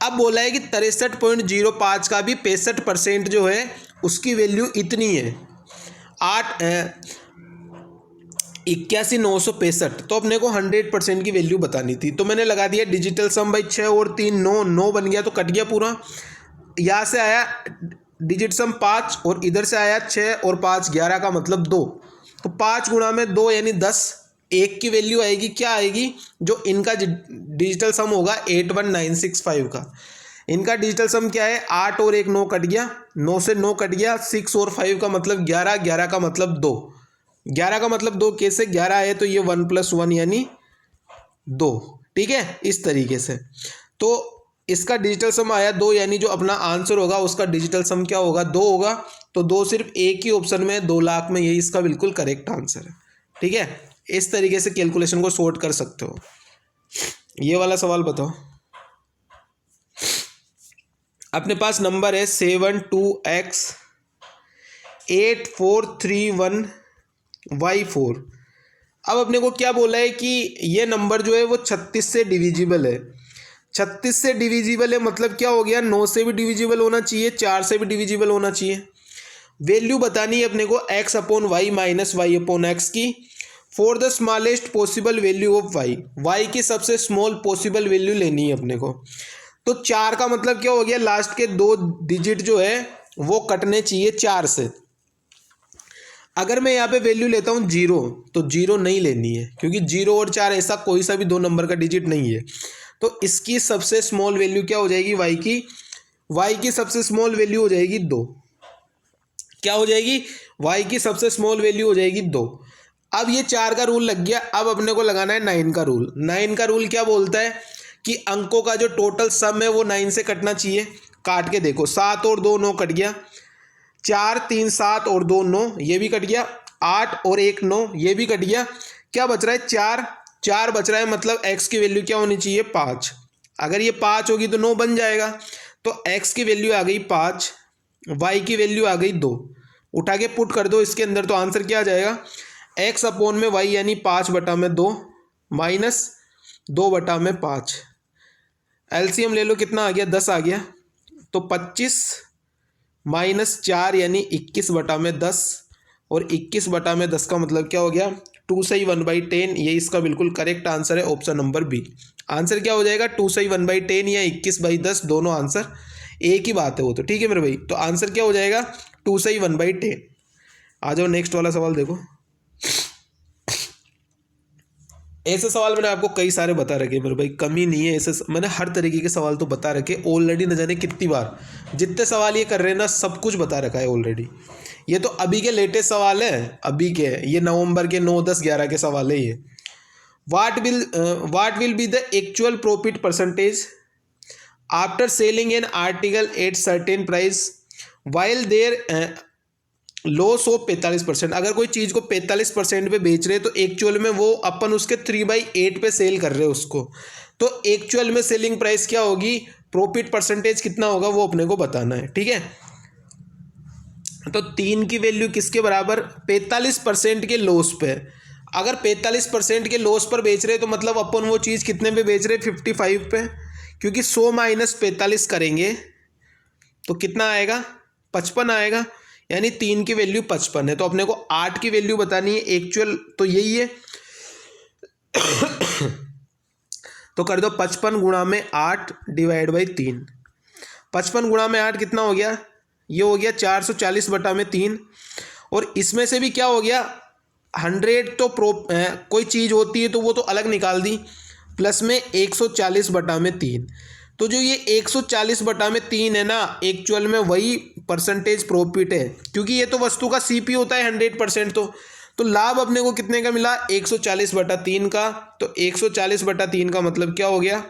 अब बोला है कि 63.05 का भी 65% जो है उसकी वैल्यू इतनी है 81,965। तो अपने को 100% की वैल्यू बतानी थी। तो मैंने लगा दिया डिजिटल सम भाई 6 और 3 9, 9 बन गया तो कट गया पूरा। यहाँ से आया डिजिट सम 5 और इधर से आया 6 और 5 11 का मतलब 2, तो 5 गुणा में 2 यानी 10। एक की वैल्यू आएगी क्या आएगी, जो इनका डिजिटल सम होगा 81965 का। इनका डिजिटल सम क्या है 8 और 1 9 कट गया, 9 से 9 कट गया, 6 और 5 का मतलब 11, 11 का मतलब 2, 11 का मतलब 2 कैसे 11 है तो ये 1 + 1 यानी 2। ठीक है, इस तरीके से तो इसका डिजिटल सम आया 2, यानी जो अपना आंसर होगा उसका डिजिटल सम क्या होगा 2 होगा। तो 2 सिर्फ एक ही ऑप्शन में 2 लाख में, यही इसका बिल्कुल करेक्ट आंसर है। ठीक है, इस तरीके से कैलकुलेशन को सॉर्ट कर सकते हो। ये वाला सवाल बताओ। अपने पास नंबर है 72x8431y4। अब अपने को क्या बोला है कि ये नंबर जो है वो 36 से डिविजिबल है। 36 से डिविजिबल है मतलब क्या हो गया, 9 से भी डिविजिबल होना चाहिए, 4 से भी डिविजिबल होना चाहिए। वैल्यू बतानी है अपने को x/y माइनस y/x की for the smallest possible value of y। y की सबसे स्मॉल पॉसिबल वैल्यू लेनी है अपने को। तो 4 का मतलब क्या हो गया, लास्ट के 2 डिजिट जो है वो कटने चाहिए 4 से। अगर मैं यहाँ पे वैल्यू लेता हूँ 0, तो 0 नहीं लेनी है, क्योंकि 0 और 4 ऐसा कोई सा भी 2 नंबर का डिजिट नहीं है। तो इसकी सबसे स्मॉल वैल्यू क्या हो जाएगी y की सबसे स्मॉल वैल्यू हो जाएगी 2। क्या हो जाएगी, y की सबसे स्मॉल वैल्यू हो जाएगी 2। अब ये 4 का रूल लग गया। अब अपने को लगाना है 9 का रूल। 9 का रूल क्या बोलता है कि अंकों का जो टोटल सम है वो 9 से कटना चाहिए। काट के देखो, 7 और 2 9 कट गया, 4 3 7 और 2 9 ये भी कट गया, 8 और 1 9 ये भी कट गया। क्या बच रहा है 4, 4 बच रहा है, मतलब x की वैल्यू क्या होनी चाहिए 5। अगर ये 5 होगी तो 9 बन जाएगा। तो x की वैल्यू आ गई 5, y की वैल्यू आ गई 2। उठा के पुट कर दो इसके अंदर, तो आंसर क्या आ जाएगा x/y यानी 5/2 माइनस 2/5। एलसीएम ले लो, कितना आ गया 10 आ गया। तो 25 माइनस 4 यानी 21/10, और 21/10 का मतलब क्या हो गया 2 सही 1/10। ये इसका बिल्कुल करेक्ट आंसर है, ऑप्शन नंबर बी। आंसर क्या हो जाएगा 2 सही 1/10 या 21/10, दोनों आंसर एक ही बात है वो तो। ठीक है मेरे भाई, तो आंसर क्या हो जाएगा 2 सही 1/10। आ जाओ नेक्स्ट वाला सवाल देखो। ऐसे सवाल मैंने आपको कई सारे बता रखे मेरे भाई, कमी नहीं है। ऐसे मैंने हर तरीके के सवाल तो बता रखे ऑलरेडी, न जाने कितनी बार। जितने सवाल ये कर रहे हैं ना, सब कुछ बता रखा है ऑलरेडी। ये तो अभी के लेटेस्ट सवाल है, अभी के, ये नवंबर के 9 10 11 के सवाल है ये। What will be the actual profit percentage after selling an article at certain price while there loss हो 45%। अगर कोई चीज़ को 45% पे बेच रहे तो एक्चुअल में वो अपन उसके 3/8 पे सेल कर रहे हैं उसको, तो एक्चुअल में सेलिंग प्राइस क्या होगी, प्रॉफिट परसेंटेज कितना होगा वो अपने को बताना है। ठीक है, तो 3 की वैल्यू किसके बराबर, 45% के लॉस पे। अगर 45% के लॉस पर बेच रहे तो मतलब अपन वो चीज़ कितने पे बेच रहे, 55 पे, क्योंकि 100 माइनस 45 करेंगे तो कितना आएगा, 55 आएगा, यानी 3 की वैल्यू 55 है। तो अपने को 8 की वैल्यू बतानी है एक्चुअल, तो यही है। तो कर दो 55 गुणा में 8 डिवाइड बाई 3। 55 गुणा में 8 कितना हो गया, ये हो गया 440 बटा में 3। और इसमें से भी क्या हो गया, 100 तो कोई चीज़ होती है तो वो तो अलग निकाल दी, प्लस में 140 बटा में 3। तो जो ये 140 बटा में 3 है ना, एक्चुअल में वही परसेंटेज प्रॉफिट है, क्योंकि ये तो वस्तु का सीपी होता है 100%। तो लाभ अपने को कितने का मिला, 140 बटा 3 का। तो 140 बटा 3 का मतलब क्या हो गया,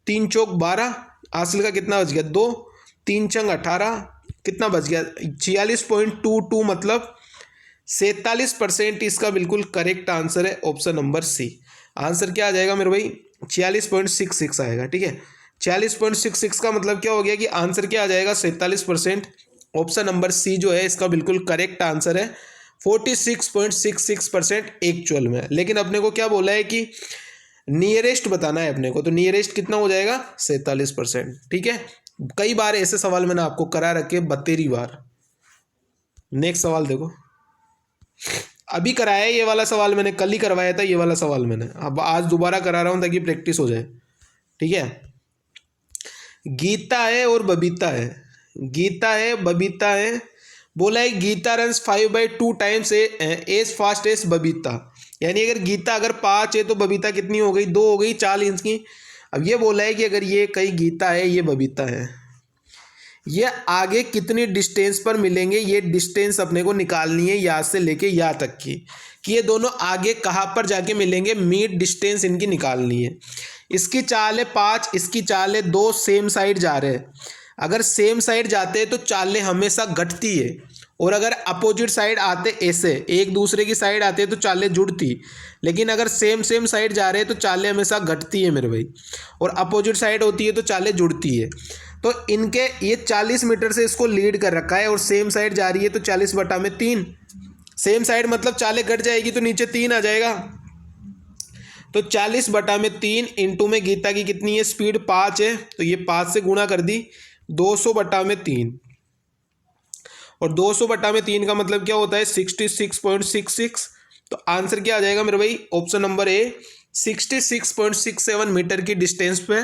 3 चौक 12, हासिल का कितना बच गया 2, 3 चंग 18, कितना बच गया 46.22, मतलब 47%। इसका बिल्कुल करेक्ट आंसर है ऑप्शन नंबर सी। आंसर क्या आ जाएगा मेरे भाई, 46.66 आएगा। ठीक है, 46.66 का मतलब क्या हो गया कि आंसर क्या आ जाएगा, 47%। ऑप्शन नंबर सी जो है इसका बिल्कुल करेक्ट आंसर है। 46.66% एक्चुअल में, लेकिन अपने को क्या बोला है कि नियरेस्ट बताना है अपने को, तो नियरेस्ट कितना हो जाएगा, 47%। ठीक है, कई बार ऐसे सवाल मैंने आपको करा रखे 32 बार। नेक्स्ट सवाल देखो, अभी कराया है ये वाला सवाल मैंने, कल ही करवाया था ये वाला सवाल मैंने, अब आज दोबारा करा रहा हूँ ताकि प्रैक्टिस हो जाए। ठीक है, गीता है और बबीता है, गीता है बबीता है, बोला है Geeta runs 5/2 times as fast as Babita. यानी अगर गीता अगर 5 है तो बबीता कितनी हो गई, 2 हो गई, 4 इंच की। अब ये बोला है कि अगर ये कई गीता है ये बबीता है, ये आगे कितनी डिस्टेंस पर मिलेंगे, ये डिस्टेंस अपने को निकालनी है यहाँ से लेके यहाँ तक की, कि ये दोनों आगे कहाँ पर जाके मिलेंगे, मीड डिस्टेंस इनकी निकालनी है। इसकी चाल है 5, इसकी चाल है 2, सेम साइड जा रहे हैं। अगर सेम साइड जाते हैं तो चालें हमेशा घटती है, और अगर अपोजिट साइड आते ऐसे एक दूसरे की साइड आते हैं तो चालें जुड़ती। लेकिन अगर सेम सेम साइड जा रहे हैं तो चालें हमेशा घटती है मेरे भाई, और अपोजिट साइड होती है तो चालें जुड़ती है। तो इनके ये 40 मीटर से इसको लीड कर रखा है, और सेम साइड जा रही है तो 40 बटा में 3। सेम साइड मतलब चालें घट जाएगी तो नीचे 3 आ जाएगा। तो 40 बटा में 3 इंटू में गीता की कितनी है स्पीड, 5 है, तो ये 5 से गुणा कर दी, 200 बटा में 3। और 200 बटा में 3 का मतलब क्या होता है, 66.66। तो आंसर क्या आ जाएगा मेरे भाई, ऑप्शन नंबर ए, 66.67 मीटर की डिस्टेंस पे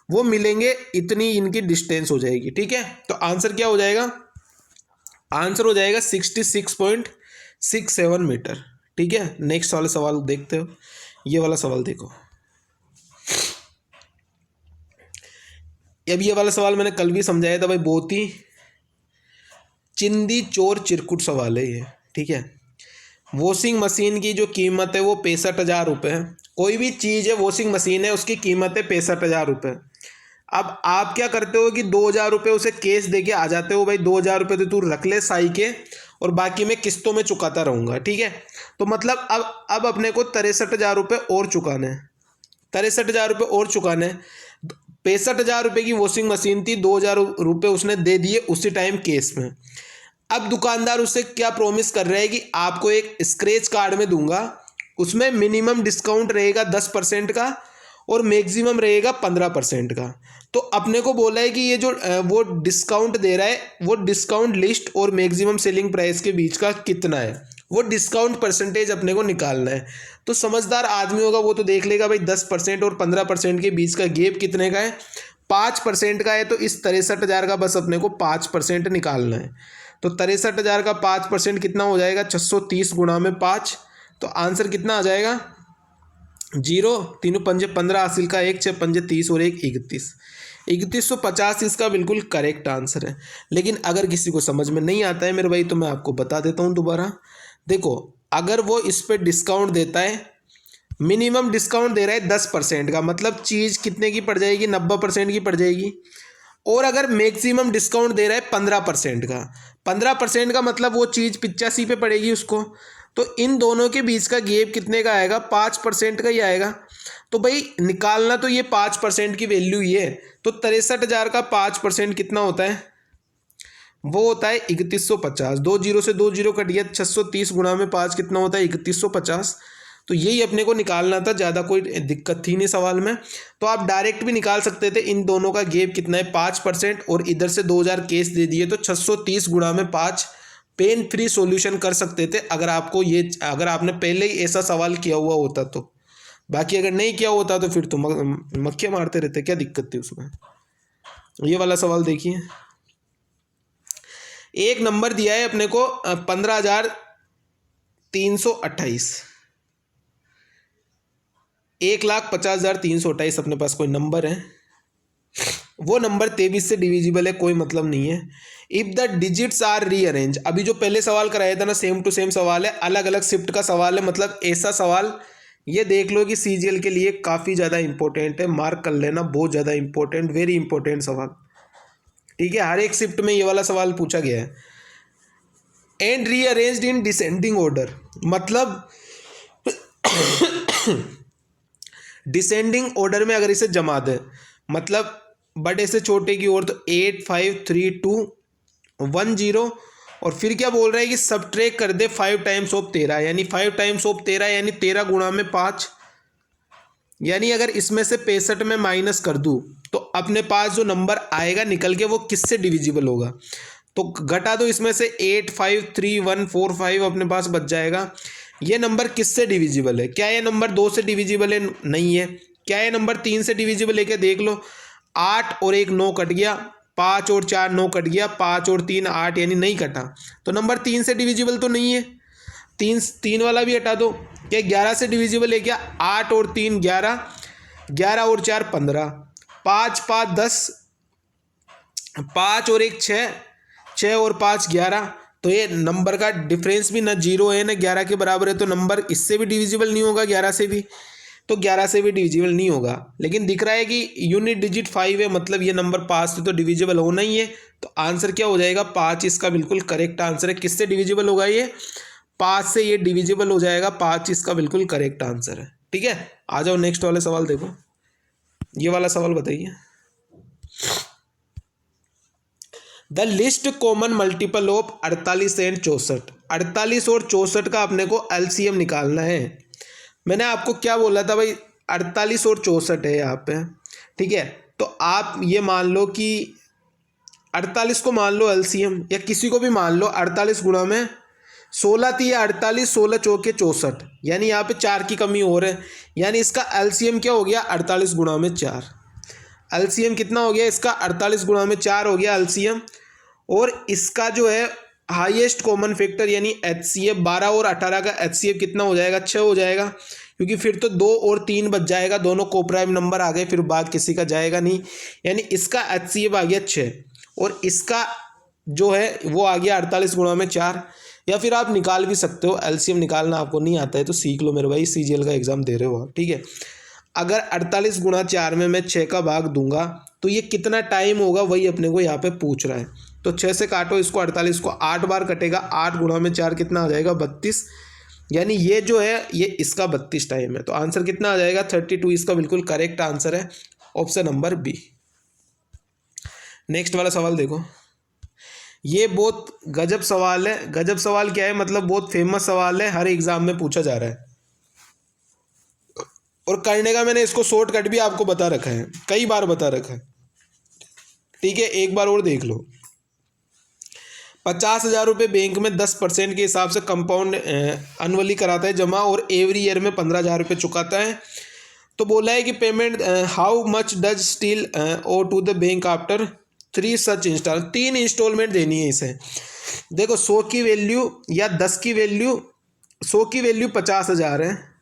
वो मिलेंगे, इतनी इनकी डिस्टेंस हो जाएगी। ठीक है, तो आंसर क्या हो जाएगा, आंसर हो जाएगा 66.67 मीटर। ठीक है, नेक्स्ट वाला सवाल देखते हो, ये वाला सवाल देखो। अब ये वाला सवाल मैंने कल भी समझाया था भाई, बहुत ही चिंदी चोर चिरकुट सवाल है ये। ठीक है, वॉशिंग मशीन की जो कीमत है वो 65,000 रुपये है। कोई भी चीज़ है, वॉशिंग मशीन है, उसकी कीमत है 65,000 रुपये। अब आप क्या करते हो कि 2,000 रुपये उसे कैश दे के आ जाते हो, भाई 2,000 रुपये तो तू रख ले साई के, और बाकी मैं किस्तों में चुकाता रहूँगा। ठीक है, तो मतलब अब अपने को 63,000 रुपये और चुकाने हैं, 63,000 रुपये और चुकाने हैं। 65,000 रुपये की वॉशिंग मशीन थी, 2,000 रुपये उसने दे दिए उसी टाइम केस में। अब दुकानदार उससे क्या प्रॉमिस कर रहा है कि आपको एक स्क्रैच कार्ड में दूंगा, उसमें मिनिमम डिस्काउंट रहेगा 10% का और मैक्सिमम रहेगा 15% का। तो अपने को बोला है कि ये जो वो डिस्काउंट दे रहा है, वो डिस्काउंट लिस्ट और मैक्सिमम सेलिंग प्राइस के बीच का कितना है, वो डिस्काउंट परसेंटेज अपने को निकालना है। तो समझदार आदमी होगा वो तो देख लेगा भाई 10% और 15% के बीच का गैप कितने का है, 5% का है। तो इस 63,000 का बस अपने को 5% निकालना है। तो 63,000 का 5% कितना हो जाएगा, 630 गुणा में 5। तो आंसर कितना आ जाएगा, 0, 3 पंजे 15, हासिल का 1, 6 पंजे 30 और 1 31, 3150 इसका बिल्कुल करेक्ट आंसर है। लेकिन अगर किसी को समझ में नहीं आता है मेरे भाई तो मैं आपको बता देता हूँ दोबारा। देखो, अगर वो इस पर डिस्काउंट देता है, मिनिमम डिस्काउंट दे रहा है 10% का, मतलब चीज़ कितने की पड़ जाएगी, 90% की पड़ जाएगी। और अगर मैक्सिमम डिस्काउंट दे रहा है 15% का, 15% का मतलब वो चीज़ 85 पे पड़ेगी उसको, तो इन दोनों के बीच का गैप कितने का आएगा, 5% का ही आएगा। तो भाई निकालना तो ये 5% की वैल्यू ही है, तो 63,000 का 5% कितना होता है, वो होता है 3150। 2 जीरो से 2 जीरो कट गया, 630 गुणा में 5 कितना होता है 3150। तो यही अपने को निकालना था, ज़्यादा कोई दिक्कत थी नहीं सवाल में। तो आप डायरेक्ट भी निकाल सकते थे, इन दोनों का गैप कितना है 5%, और इधर से 2000 केस दे दिए, तो 630 गुणा में 5 पेन फ्री सॉल्यूशन कर सकते थे, अगर आपको ये, अगर आपने पहले ही ऐसा सवाल किया हुआ होता तो। बाकी अगर नहीं किया होता तो फिर तो मक्खियाँ मारते रहते, क्या दिक्कत थी उसमें। ये वाला सवाल देखिए, एक नंबर दिया है अपने को 15,328, 1,50,328 अपने पास कोई नंबर है, वो नंबर 23 से डिविजिबल है, कोई मतलब नहीं है। If the digits are rearrange, अभी जो पहले सवाल कराया था ना, सेम टू सेम सवाल है, अलग अलग शिफ्ट का सवाल है, मतलब ऐसा सवाल ये देख लो कि सीजीएल के लिए काफ़ी ज़्यादा इंपॉर्टेंट है, मार्क कर लेना, बहुत ज़्यादा इंपॉर्टेंट, वेरी इंपॉर्टेंट सवाल, ठीक है। हर एक शिफ्ट में ये वाला सवाल पूछा गया है। And rearranged in descending order, मतलब डिसेंडिंग ऑर्डर में अगर इसे जमा दे, मतलब बड़े से छोटे की ओर, तो 8 5 3 2 1 0, और फिर क्या बोल रहा है कि सबट्रैक्ट कर दे 5 टाइम्स ऑफ 13, यानी 5 टाइम्स ऑफ 13 यानी 13 गुणा में 5, यानी अगर इसमें से 65 में माइनस कर दूं तो अपने पास जो नंबर आएगा निकल के वो किससे डिविजिबल होगा, तो घटा दो इसमें से 8 5 3 1 4 5 अपने पास बच जाएगा। ये नंबर किससे डिविजिबल है, क्या ये नंबर 2 से डिविजिबल है, नहीं है। क्या ये नंबर 3 से डिविजिबल है, क्या देख लो, 8 और 1 9 कट गया, 5 और 4 9 कट गया, 5 और 3 8, यानी नहीं कटा, तो नंबर 3 से डिविजिबल तो नहीं है। 3 वाला भी हटा दो, क्या 11 से डिविजिबल है, क्या 8 और 3 11, 11 और 4 15, 5 5 10, 5 और 1 6, 6 और 5 11, तो ये नंबर का डिफरेंस भी ना 0 है ना 11 के बराबर है, तो नंबर इससे भी डिविजिबल नहीं होगा, 11 से भी, तो 11 से भी डिविजिबल नहीं होगा। लेकिन दिख रहा है कि यूनिट डिजिट 5 है, मतलब ये नंबर 5 से तो डिविजिबल होना ही है, तो आंसर क्या हो जाएगा 5, इसका बिल्कुल करेक्ट आंसर है। किससे डिविजिबल होगा ये, 5 से ये डिविजिबल हो जाएगा, 5 इसका बिल्कुल करेक्ट आंसर है, ठीक है। आ जाओ नेक्स्ट वाले सवाल देखो, ये वाला सवाल बताइए। The list common multiple of 48 and 64, 48 और 64 का अपने को एलसीएम निकालना है। मैंने आपको क्या बोला था भाई, 48 और 64 है यहाँ पे, ठीक है। तो आप ये मान लो कि 48 को मान लो एलसीएम, या किसी को भी मान लो, 48 गुणा में 16 थी 48, 16 चौके 64, यानी यहाँ पे 4 की कमी हो रही है, यानी इसका एलसीएम क्या हो गया 48 गुणा में 4। एलसीएम कितना हो गया इसका, 48 गुणा में 4 हो गया एलसीएम। और इसका जो है हाईएस्ट कॉमन फैक्टर यानी एचसीएफ, 12 और 18 का एचसीएफ कितना हो जाएगा, 6 हो जाएगा, क्योंकि फिर तो 2 और 3 बच जाएगा, दोनों कोप्राइम नंबर आ गए, फिर बाद किसी का जाएगा नहीं, यानी इसका एचसीएफ आ गया 6, और इसका जो है वो आ गया 48 गुणा में 4। या फिर आप निकाल भी सकते हो, एलसीएम निकालना आपको नहीं आता है तो सीख लो मेरे भाई, सीजीएल का एग्जाम दे रहे हो आप, ठीक है। अगर 48 गुणा 4 में मैं 6 का भाग दूंगा तो ये कितना टाइम होगा, वही अपने को यहाँ पे पूछ रहा है। तो 6 से काटो इसको, 48 को 8 बार कटेगा, 8 गुणा में 4 कितना आ जाएगा 32, यानी ये जो है ये इसका 32 टाइम है। तो आंसर कितना आ जाएगा 32, इसका बिल्कुल करेक्ट आंसर है, ऑप्शन नंबर बी। नेक्स्ट वाला सवाल देखो, ये बहुत गजब सवाल है। गजब सवाल क्या है, मतलब बहुत फेमस सवाल है, हर एग्जाम में पूछा जा रहा है, और करने का मैंने इसको शॉर्टकट भी आपको बता रखा है, कई बार बता रखा है, ठीक है। एक बार और देख लो, 50,000 रुपये बैंक में 10% के हिसाब से कंपाउंड एनुअली कराता है जमा, और एवरी ईयर में 15,000 रुपये चुकाता है। तो बोला है कि payment how much does still owe to the bank after 3 such install, 3 instalment देनी है इसे। देखो 100 की वैल्यू या 10 की वैल्यू, 100 की वैल्यू 50,000 है,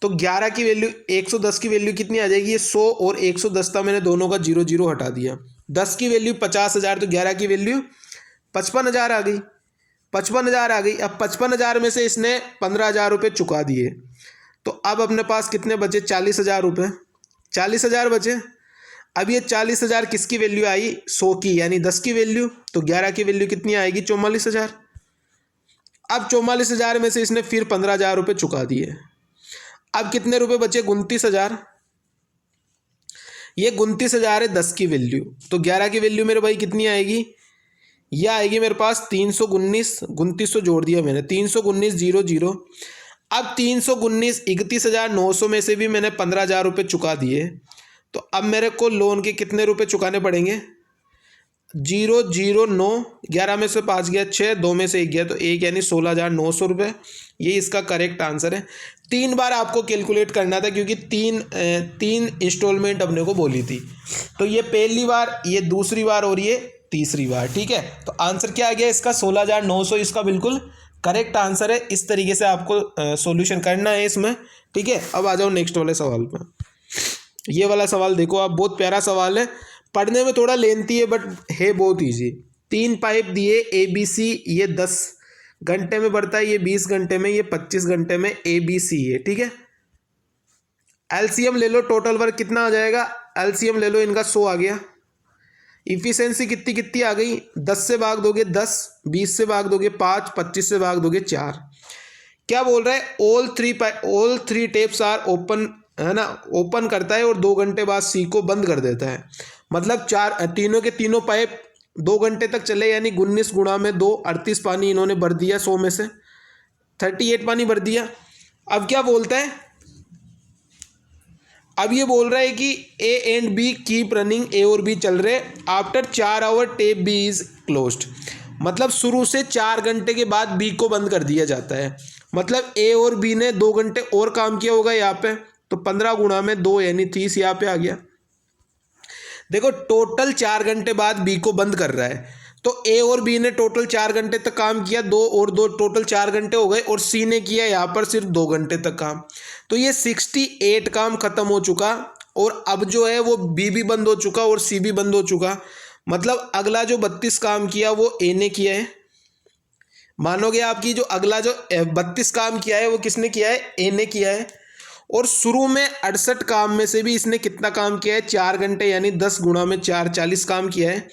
तो 11 की वैल्यू 110 की वैल्यू कितनी आ जाएगी, ये 100 और 110 था, मैंने दोनों का 0 0 हटा दिया। 10 की वैल्यू 50,000, तो 11 की वैल्यू 55,000 आ गई, 55,000 आ गई। अब 55,000 में से इसने 15,000 रुपये चुका दिए, तो अब अपने पास कितने बचे 40,000 रुपये, 40,000 बचे। अब ये 40,000 किसकी वैल्यू आई? 100 की, यानी 10 की वैल्यू, तो 11 की वैल्यू कितनी आएगी? 44,000। अब 44,000 में से इसने फिर 15,000 रुपये चुका दिए। अब कितने रुपए बचे? 29,000। ये 29,000 है 10 की वैल्यू, तो 11 की वैल्यू मेरे भाई कितनी आएगी? यह आएगी मेरे पास 319, 2900 जोड़ दिया मैंने, 319,000। अब 319 31,900 में से भी मैंने 15,000 रुपये चुका दिए, तो अब मेरे को लोन के कितने रुपए चुकाने पड़ेंगे? 009, 11 में से 5 गया 6, 2 में से 1 गया तो 1, यानी 16,900 रुपये। ये इसका करेक्ट आंसर है। 3 बार आपको कैलकुलेट करना था, क्योंकि तीन इंस्टॉलमेंट अपने को बोली थी। तो ये पहली बार, ये दूसरी बार और ये तीसरी बार, ठीक है। तो आंसर क्या आ गया इसका? 16,900 इसका बिल्कुल करेक्ट आंसर है। इस तरीके से आपको सॉल्यूशन करना है इसमें, ठीक है। अब आ जाओ नेक्स्ट वाले सवाल पर। ये वाला सवाल देखो आप, बहुत प्यारा सवाल है, पढ़ने में थोड़ा लेंथी है बट है बहुत ईजी। 3 पाइप दिए ABC, ये 10 घंटे में बढ़ता है, ये 20 घंटे में, ये 25 घंटे में, ABC है, ठीक है। एलसीएम ले लो, टोटल वर्क कितना आ जाएगा? एलसीएम ले लो इनका, 100 आ गया। इफिशियंसी कितनी कितनी आ गई? 10 से भाग दोगे 10, 20 से भाग दोगे 5, 25 से भाग दोगे 4। क्या बोल रहा है? All three taps are open, है ना, ओपन करता है और 2 घंटे बाद सी को बंद कर देता है। मतलब तीनों के तीनों पाइप 2 घंटे तक चले, यानी 19 गुणा में 2, 38 पानी इन्होंने भर दिया, 100 में से 38 पानी भर दिया। अब क्या बोलता है? अब ये बोल रहा है कि A and B keep running, A और बी चल रहे after 4 hour tap B is closed. मतलब शुरू से 4 घंटे के बाद बी को बंद कर दिया जाता है। मतलब ए और बी ने 2 घंटे और काम किया होगा यहाँ पे, तो 15 गुणा में 2 यानी 30 यहाँ पे आ गया। देखो टोटल 4 घंटे बाद बी को बंद कर रहा है, तो ए और बी ने टोटल 4 घंटे तक काम किया, 2 और 2 टोटल 4 घंटे हो गए, और सी ने किया यहाँ पर सिर्फ 2 घंटे तक काम। तो ये 68 काम खत्म हो चुका, और अब जो है वो बी भी बंद हो चुका और सी भी बंद हो चुका। मतलब अगला जो 32 काम किया वो ए ने किया है। मानोगे आपकी जो अगला जो 32 काम किया है वो किसने किया है? ए ने किया है। और शुरू में 68 काम में से भी इसने कितना काम किया है? 4 घंटे, यानी 10 गुणा में 4, 40 काम किया है।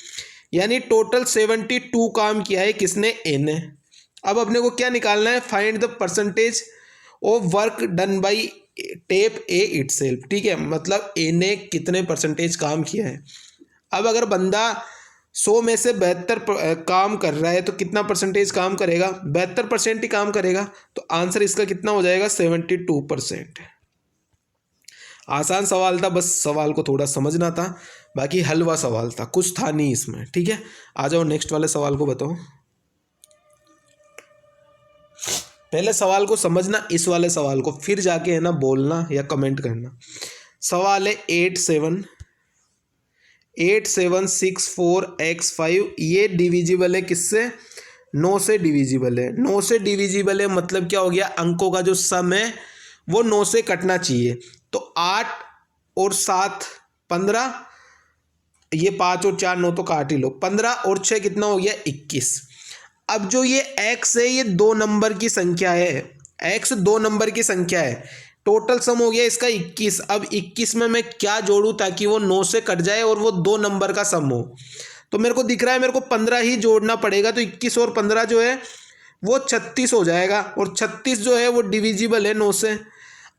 यानी टोटल 72 काम किया है किसने? ए ने। अब अपने को क्या निकालना है? Find the percentage of work done by tape A itself, ठीक है। मतलब ए ने कितने परसेंटेज काम किया है। अब अगर बंदा 100 में से 72 काम कर रहा है तो कितना परसेंटेज काम करेगा? 72% ही काम करेगा। तो आंसर इसका कितना हो जाएगा? 72%। आसान सवाल था, बस सवाल को थोड़ा समझना था, बाकी हलवा सवाल था, कुछ था नहीं इसमें, ठीक है। आ जाओ नेक्स्ट वाले सवाल को बताओ। पहले सवाल को समझना, इस वाले सवाल को, फिर जाके है ना बोलना या कमेंट करना। सवाल है 8764x5, ये डिविजिबल है किससे? 9 से डिविजिबल है। 9 से डिविजिबल है मतलब क्या हो गया? अंकों का जो सम है वो 9 से कटना चाहिए। तो 8 और 7 15, ये 5 और 4 9 तो काट ही लो, 15 और 6 कितना हो गया? 21। अब जो ये x है ये 2 नंबर की संख्या है, x 2 नंबर की संख्या है। टोटल सम हो गया इसका 21। अब 21 में मैं क्या जोड़ूं ताकि वो 9 से कट जाए और वो 2 नंबर का सम हो? तो मेरे को दिख रहा है मेरे को 15 ही जोड़ना पड़ेगा। तो 21 और 15 जो है वो 36 हो जाएगा, और 36 जो है वो डिविजिबल है 9 से।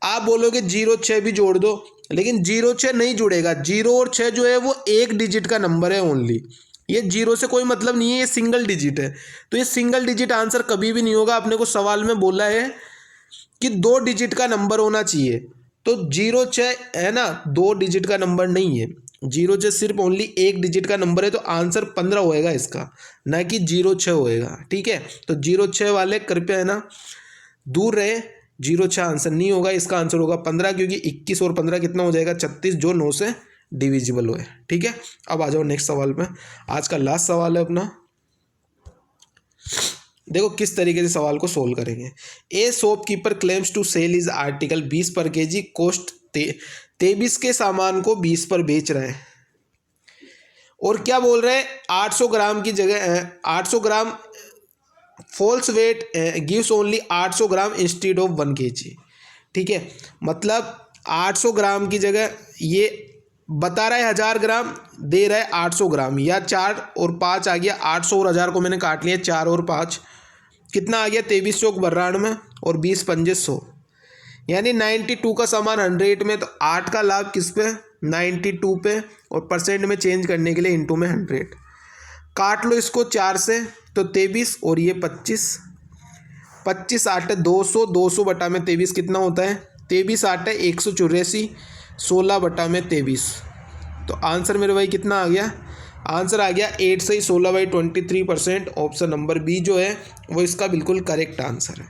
आप बोलोगे 0 6 भी जोड़ दो, लेकिन 0 6 नहीं जुड़ेगा। 0 और 6 जो है वो 1 डिजिट का नंबर है ओनली। ये 0 से कोई मतलब नहीं है, ये सिंगल डिजिट है। तो ये सिंगल डिजिट आंसर कभी भी नहीं होगा। अपने को सवाल में बोला है कि 2 डिजिट का नंबर होना चाहिए। तो 0 6 है ना, 2 डिजिट का नंबर नहीं है। 0 6 सिर्फ ओनली 1 डिजिट का नंबर है। तो आंसर 15 होएगा इसका, ना कि 0 6 होएगा, ठीक है। तो 0 6 वाले कृपया है ना दूर रहे। 0 6 आंसर नहीं होगा, इसका आंसर होगा 15, क्योंकि 21 और 15 कितना हो जाएगा? 36, जो 9 से डिविजिबल हो, ठीक है। अब आ जाओ नेक्स्ट सवाल पे। आज का लास्ट सवाल है अपना। देखो किस तरीके से सवाल को सोल्व करेंगे। A shopkeeper claims to sell his article 20 per KG, cost 23 के सामान को 20 पर बेच रहे हैं। और क्या बोल रहे हैं? 800 ग्राम की जगह 800 gram falls weight gives only 800 gram instead of 1 kg, ठीक है। मतलब 800 ग्राम की जगह ये बता रहा है 1000 ग्राम, दे रहा है 800 ग्राम, या 4 और 5 आ गया 800 और 1000 को मैंने काट लिया 4 और 5 कितना आ गया 23 चौक 92 और 20 पंजे 100, यानी 92 का सामान 100 में, तो 8 का लाभ किस पे 92 पे, और परसेंट में चेंज करने के लिए इंटू में 100 काट लो इसको 4 से, तो 23 और ये 25, 25 8 है 200, 200 बटा में 23 कितना होता है 23 8 है 184, 16 बटा में 23, तो आंसर मेरे भाई कितना आ गया, आंसर आ गया 8 से 16/23%। ऑप्शन नंबर बी जो है वो इसका बिल्कुल करेक्ट आंसर है।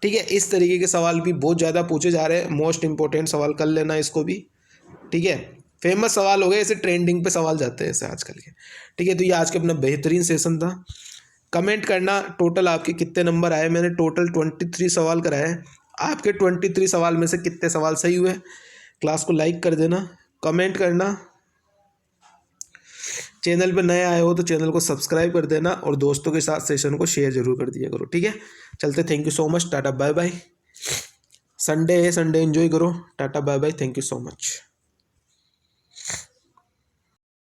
ठीक है, इस तरीके के सवाल भी बहुत ज़्यादा पूछे जा रहे हैं, मोस्ट इंपॉर्टेंट सवाल कर लेना इसको भी। ठीक है, फेमस सवाल हो गए, ऐसे ट्रेंडिंग पे सवाल जाते हैं ऐसे आजकल के। ठीक है, तो ये आज का अपना बेहतरीन सेशन था। कमेंट करना टोटल आपके कितने नंबर आए। मैंने टोटल 23 सवाल कराए, आपके 23 सवाल में से कितने सवाल सही हुए। क्लास को लाइक कर देना, कमेंट करना, चैनल पर नए आए हो तो चैनल को सब्सक्राइब कर देना, और दोस्तों के साथ सेशन को शेयर जरूर कर दिया करो। ठीक है, चलते, thank you so much, tata bye bye. Sunday है, संडे एंजॉय करो, tata bye bye, thank you so much.